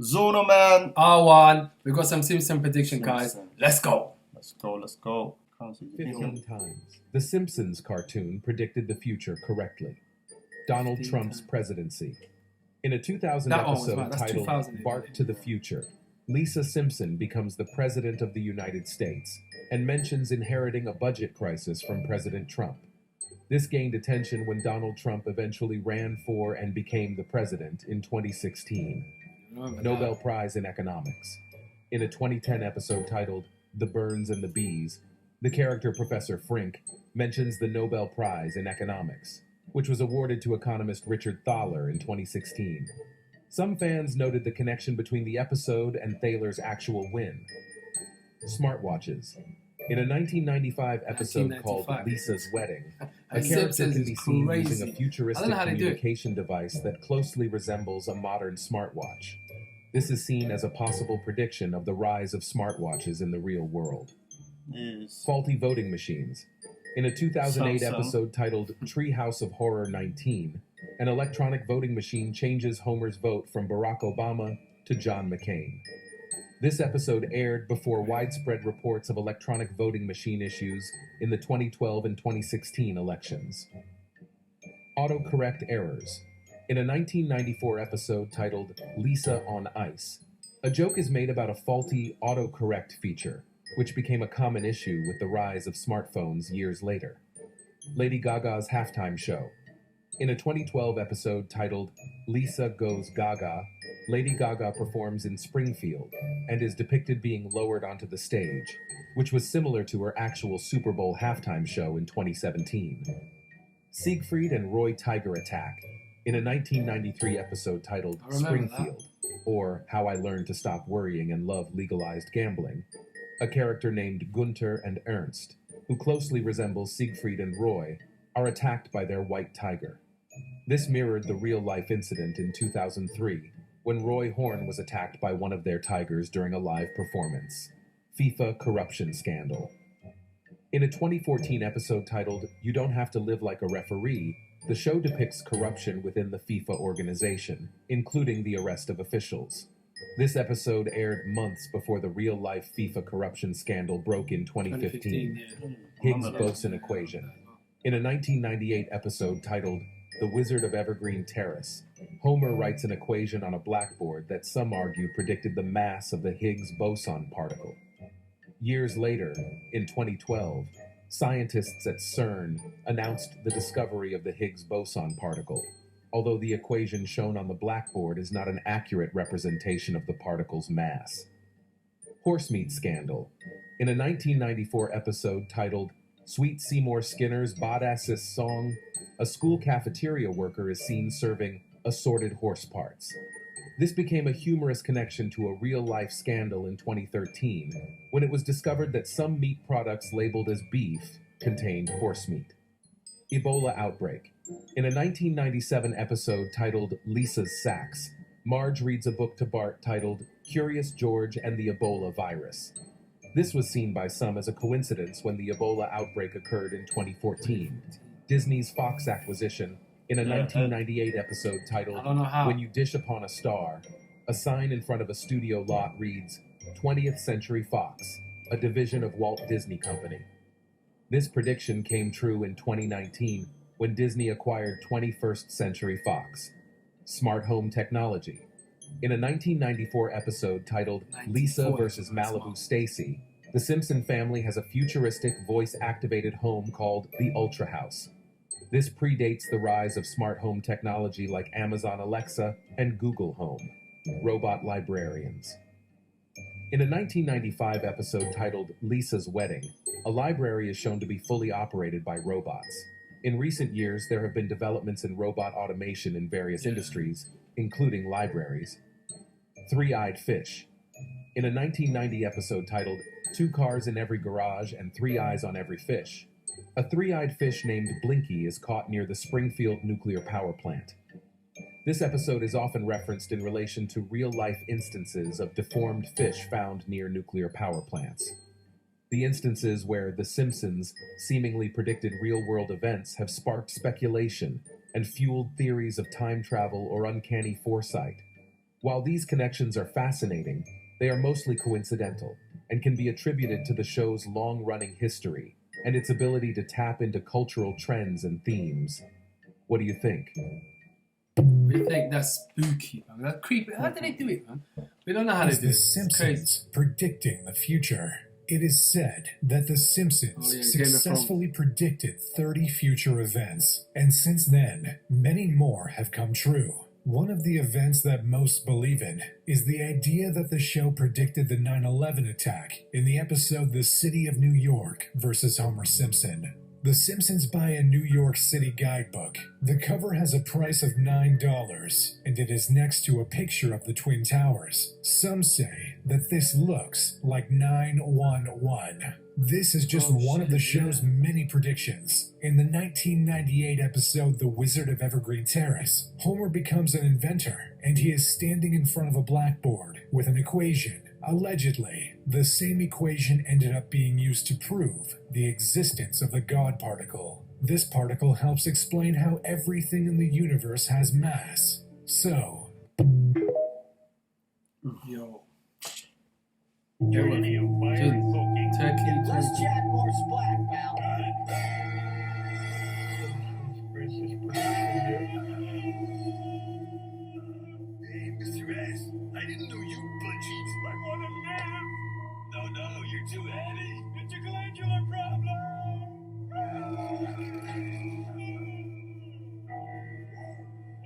Zuno man. R1. We got some Simpson prediction, guys. Let's go. Let's go. 15 times. The Simpsons cartoon predicted the future correctly. Donald Trump's presidency. In a 2000 That one was episode right. That's titled 2000. Bark to the Future, Lisa Simpson becomes the President of the United States and mentions inheriting a budget crisis from President Trump. This gained attention when Donald Trump eventually ran for and became the president in 2016. Nobel Prize in Economics. In a 2010 episode titled The Birds and the Bees, the character Professor Frink mentions the Nobel Prize in Economics, which was awarded to economist Richard Thaler in 2016. Some fans noted the connection between the episode and Thaler's actual win. Smartwatches. In a 1995 episode called Lisa's Wedding, a character can be seen using a futuristic communication device that closely resembles a modern smartwatch. This is seen as a possible prediction of the rise of smartwatches in the real world. Yes. Faulty voting machines. In a 2008 episode titled Treehouse of Horror 19, an electronic voting machine changes Homer's vote from Barack Obama to John McCain. This episode aired before widespread reports of electronic voting machine issues in the 2012 and 2016 elections. Autocorrect errors. In a 1994 episode titled Lisa on Ice, a joke is made about a faulty autocorrect feature, which became a common issue with the rise of smartphones years later. Lady Gaga's halftime show. In a 2012 episode titled Lisa Goes Gaga, Lady Gaga performs in Springfield and is depicted being lowered onto the stage, which was similar to her actual Super Bowl halftime show in 2017. Siegfried and Roy Tiger Attack. In a 1993 episode titled Springfield, or How I Learned to Stop Worrying and Love Legalized Gambling, a character named Gunther and Ernst, who closely resembles Siegfried and Roy, are attacked by their white tiger. This mirrored the real-life incident in 2003, when Roy Horn was attacked by one of their tigers during a live performance. FIFA corruption scandal. In a 2014 episode titled You Don't Have to Live Like a Referee, the show depicts corruption within the FIFA organization, including the arrest of officials. This episode aired months before the real-life FIFA corruption scandal broke in 2015. Higgs-boson equation. In a 1998 episode titled The Wizard of Evergreen Terrace, Homer writes an equation on a blackboard that some argue predicted the mass of the Higgs boson particle. Years later, in 2012, scientists at CERN announced the discovery of the Higgs boson particle, although the equation shown on the blackboard is not an accurate representation of the particle's mass. Horsemeat scandal. In a 1994 episode titled Sweet Seymour Skinner's Badassest Song, a school cafeteria worker is seen serving assorted horse parts. This became a humorous connection to a real-life scandal in 2013, when it was discovered that some meat products labeled as beef contained horse meat. Ebola outbreak. In a 1997 episode titled Lisa's Sacks, Marge reads a book to Bart titled Curious George and the Ebola Virus. This was seen by some as a coincidence when the Ebola outbreak occurred in 2014. Disney's Fox acquisition. In a 1998 episode titled When You Dish Upon a Star, a sign in front of a studio lot reads 20th Century Fox, a division of Walt Disney Company. This prediction came true in 2019 when Disney acquired 21st Century Fox. Smart home technology. In a 1994 episode titled Lisa vs. Malibu Stacy, the Simpson family has a futuristic voice-activated home called the Ultra House. This predates the rise of smart home technology like Amazon Alexa and Google Home. Robot librarians. In a 1995 episode titled Lisa's Wedding, a library is shown to be fully operated by robots. In recent years, there have been developments in robot automation in various industries, including libraries. Three-eyed fish. In a 1990 episode titled Two Cars in Every Garage and Three Eyes on Every Fish, a three-eyed fish named Blinky is caught near the Springfield nuclear power plant. This episode is often referenced in relation to real-life instances of deformed fish found near nuclear power plants. The instances where The Simpsons seemingly predicted real-world events have sparked speculation and fueled theories of time travel or uncanny foresight. While these connections are fascinating, they are mostly coincidental and can be attributed to the show's long-running history and its ability to tap into cultural trends and themes. What do you think? We think that's spooky, man. That's creepy. How do they do it, man? We don't know how As they do it. The It's Simpsons crazy. predicting the future. It is said that The Simpsons Oh, yeah, Game of successfully predicted 30 future events, and since then, many more have come true. One of the events that most believe in is the idea that the show predicted the 9/11 attack in the episode The City of New York versus Homer Simpson. The Simpsons buy a New York City guidebook. The cover has a price of $9, and it is next to a picture of the Twin Towers. Some say that this looks like 911. This is just one of the show's many predictions. In the 1998 episode The Wizard of Evergreen Terrace, Homer becomes an inventor, and he is standing in front of a blackboard with an equation. Allegedly, the same equation ended up being used to prove the existence of the God particle. This particle helps explain how everything in the universe has mass. So, Yo. Turkey. Let's chat more splat, pal. Hey, Mr. S, I didn't know you butt cheeks. I want to live. No, you're too heavy. It's a glandular problem.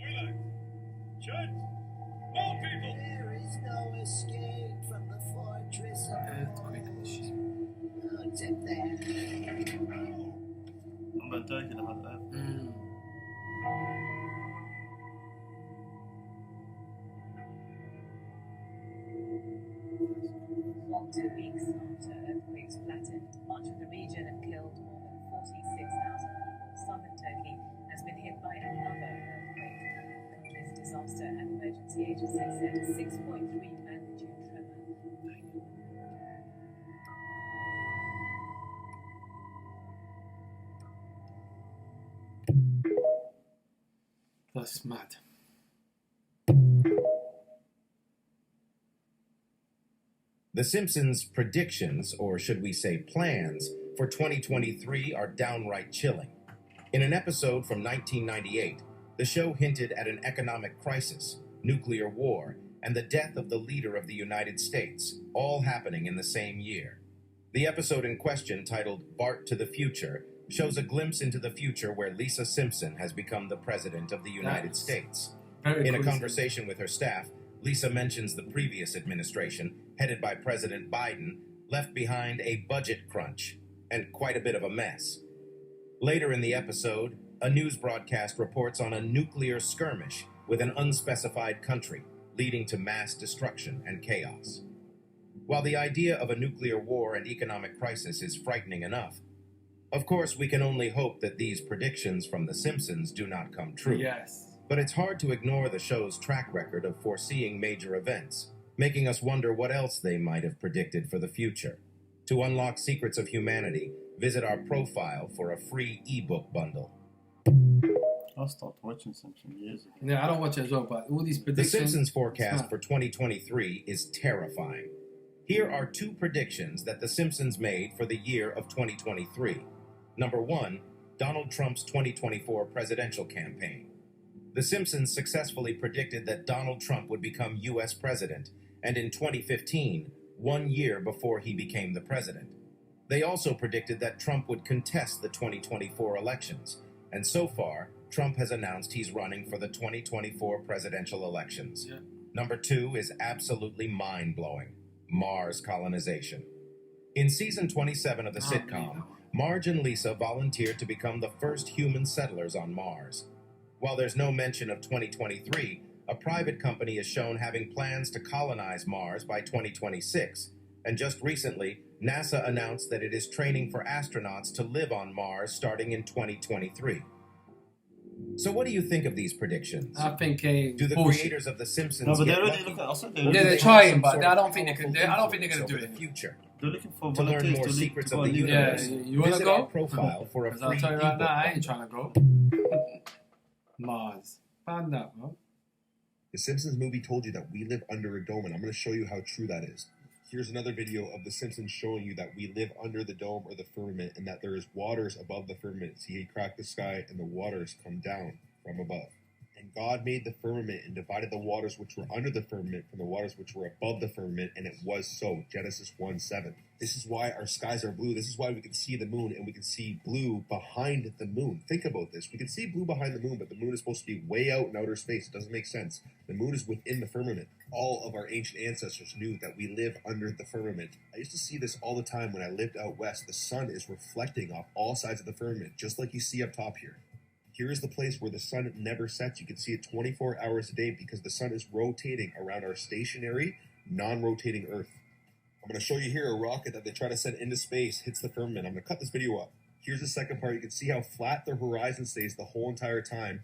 Wait, Chud, more people. There is no escape from the fortress of Earthquake machine. Oh, except that. I'm متأكد هذا. Long 2 weeks after earthquakes flattened much of the region and killed more than 46,000 people, southern Turkey has been hit by another earthquake. The country's disaster and emergency agency said a 6.3 magnitude tremor. That's mad. The Simpsons' predictions, or should we say plans, for 2023 are downright chilling. In an episode from 1998, the show hinted at an economic crisis, nuclear war, and the death of the leader of the United States, all happening in the same year. The episode in question, titled Bart to the Future, shows a glimpse into the future where Lisa Simpson has become the President of the United States. In a conversation with her staff, Lisa mentions the previous administration, headed by President Biden, left behind a budget crunch and quite a bit of a mess. Later in the episode, a news broadcast reports on a nuclear skirmish with an unspecified country, leading to mass destruction and chaos. While the idea of a nuclear war and economic crisis is frightening enough, of course we can only hope that these predictions from The Simpsons do not come true. Yes. But it's hard to ignore the show's track record of foreseeing major events, making us wonder what else they might have predicted for the future. To unlock secrets of humanity, visit our profile for a free ebook bundle. I stopped watching Simpsons years ago. Yeah, I don't watch it as well, but all these The predictions. Simpsons forecast for 2023 is terrifying. Here are two predictions that The Simpsons made for the year of 2023. Number 1, Donald Trump's 2024 presidential campaign. The Simpsons successfully predicted that Donald Trump would become U.S. president, and in 2015, 1 year before he became the president. They also predicted that Trump would contest the 2024 elections, and so far, Trump has announced he's running for the 2024 presidential elections. Yeah. Number 2 is absolutely mind-blowing: Mars colonization. In season 27 of the sitcom, Marge and Lisa volunteered to become the first human settlers on Mars. While there's no mention of 2023, a private company is shown having plans to colonize Mars by 2026, and just recently, NASA announced that it is training for astronauts to live on Mars starting in 2023. So what do you think of these predictions? I think Do the bullshit. creators of The Simpsons No, but get they're already lucky? looking. Also, Or they're do Yeah, they they're have trying, some but sort I of don't think they can. powerful I don't think they're influence gonna do over it. the future? They're looking for To learn volunteers more to lead- secrets to of go the lead universe, Yeah, you wanna visit go? our profile for a Because I'll free tell you right ebook now, I bundle. ain't trying to go. Mars. Find that, bro. The Simpsons movie told you that we live under a dome, and I'm going to show you how true that is. Here's another video of The Simpsons showing you that we live under the dome or the firmament, and that there is waters above the firmament. See, he cracked the sky, and the waters come down from above. And God made the firmament and divided the waters which were under the firmament from the waters which were above the firmament, and it was so. Genesis 1:7. This is why our skies are blue. This is why we can see the moon, and we can see blue behind the moon. Think about this. We can see blue behind the moon, but the moon is supposed to be way out in outer space. It doesn't make sense. The moon is within the firmament. All of our ancient ancestors knew that we live under the firmament. I used to see this all the time when I lived out west. The sun is reflecting off all sides of the firmament, just like you see up top here. Here is the place where the sun never sets. You can see it 24 hours a day because the sun is rotating around our stationary, non-rotating Earth. I'm going to show you here a rocket that they try to send into space hits the firmament. I'm going to cut this video up. Here's the second part. You can see how flat the horizon stays the whole entire time.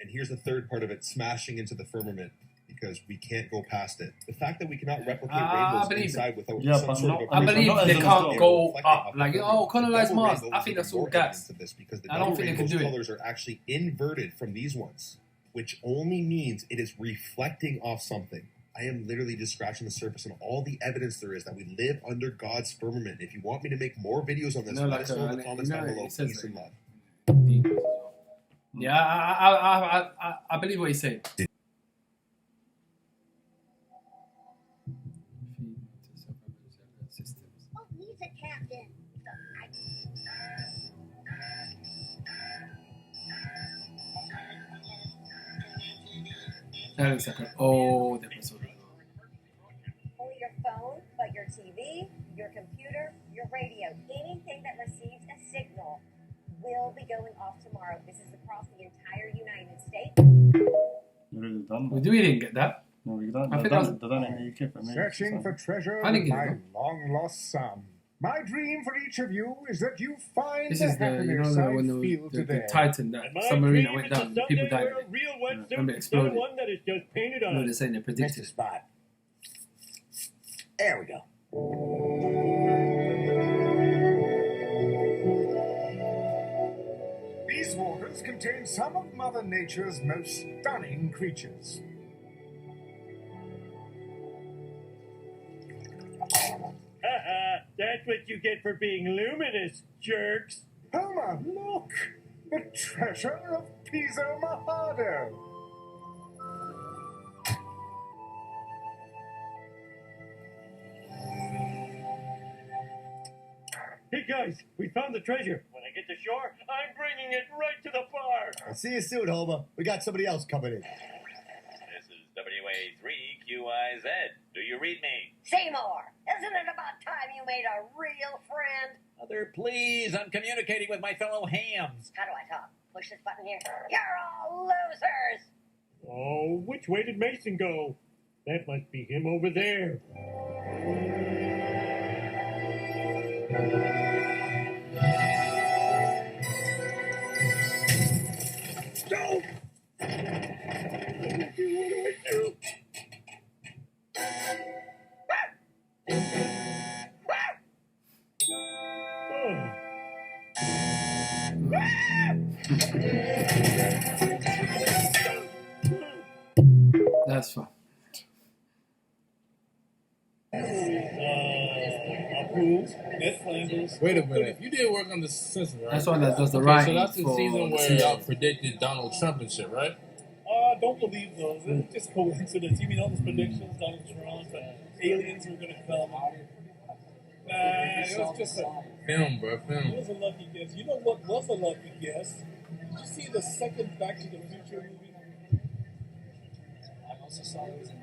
And here's the third part of it, smashing into the firmament because we can't go past it. The fact that we cannot replicate rainbows inside without some sort of... I believe they can't go up. Like, colonize Mars. I think that's all gas. I don't think they can do it. Colors are actually inverted from these ones, which only means it is reflecting off something. I am literally just scratching the surface on all the evidence there is that we live under God's firmament. If you want me to make more videos on this, let us know in the comments down below. Peace and love. Yeah, I believe what he's saying. Oh, he's a captain. That looks like an old episode. Only your phone, but your TV, your computer, your radio, anything that receives a signal will be going off tomorrow. This is across the entire United States. We didn't get that. No, we don't. I think They're done in the UK for me. Searching for treasure I with didn't get my it. long-lost son. My dream for each of you is that you find This the is the, you know, happiness when I feel the today. Titan, that submarine that went down, the people died. Remember it exploded. One that is just painted You know, on. they're saying they predicted. Spot. There we go. These waters contain some of Mother Nature's most stunning creatures. Haha, that's what you get for being luminous, jerks. Homer, look! The treasure of Piso Mojado. Hey guys, we found the treasure. When I get to shore, I'm bringing it right to the bar. I'll see you soon, Homer. We got somebody else coming in. This is WA3QIZ. Do you read me? Seymour, isn't it about time you made a real friend? Mother, please. I'm communicating with my fellow hams. How do I talk? Push this button here. You're all losers. Oh, which way did Mason go? That must be him over there. Go! What do I do? That's fine. Wait a minute. You did work on the Simpsons, right? That's one that does the okay, writing So that's the for season the where season. y'all predicted Donald Trump and shit, right? Don't believe those. It's just coincidence. You mean all those predictions, Donald Trump, aliens were going to come. Nah, it was just a Film, bro. Film. It was a lucky guess. You know what was a lucky guess? Did you see the second Back to the Future movie?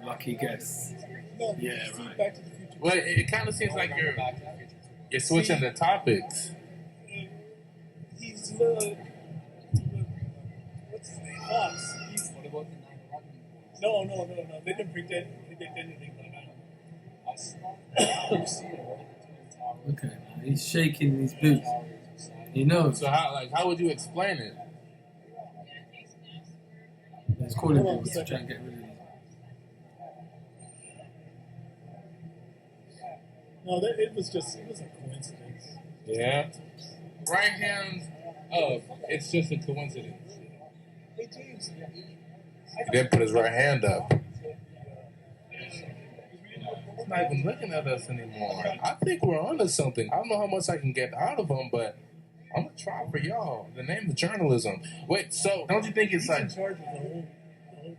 Lucky guess. No, Yeah, did you see right. Back to the Future? Well, it kind of seems like you're switching the topics. He's what's his name? Fox. He's no. They didn't predict anything like that. Okay, he's shaking his boots. He knows. So how would you explain it? He's calling people to try and get rid of him. No, it was a coincidence. Yeah. Right hands up. It's just a coincidence. Hey James, He didn't put his right hand up. He's not even looking at us anymore. I think we're onto something. I don't know how much I can get out of him, but I'm gonna try for y'all. The name of journalism. Wait, so don't you think it's like in charge of the whole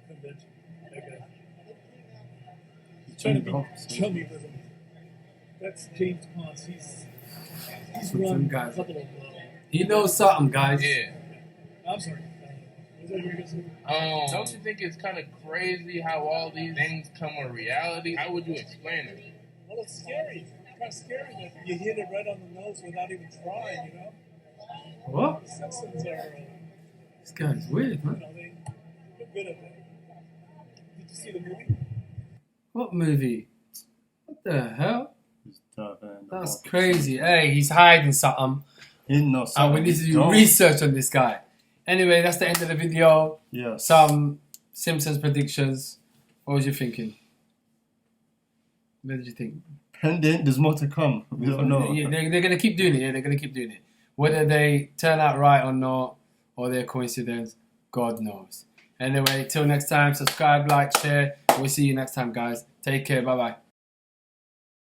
convention? Okay. He's trying to be chummy with him. That's James Ponce. He's run a couple of. He knows something, guys. Yeah. I'm sorry. Was that what you were gonna say? Don't you think it's kind of crazy how all these things come a reality? How would you explain it? Well, it's scary. It's kind of scary that you hit it right on the nose without even trying, you know? What? The Simpsons are. This guy's weird, man. You know, they're good at that. Did you see the movie? What movie? What the hell? That's That's crazy. Hey, he's hiding something. He's not. And we need to do research on this guy. Anyway, that's the end of the video. Yeah. Some Simpsons predictions. What was you thinking? What did you think? Pending, there's more to come. We don't know. Yeah, they're going to keep doing it. Yeah, they're going to keep doing it. Whether they turn out right or not, or they're coincidence, God knows. Anyway, till next time, subscribe, like, share. We'll see you next time, guys. Take care. Bye-bye.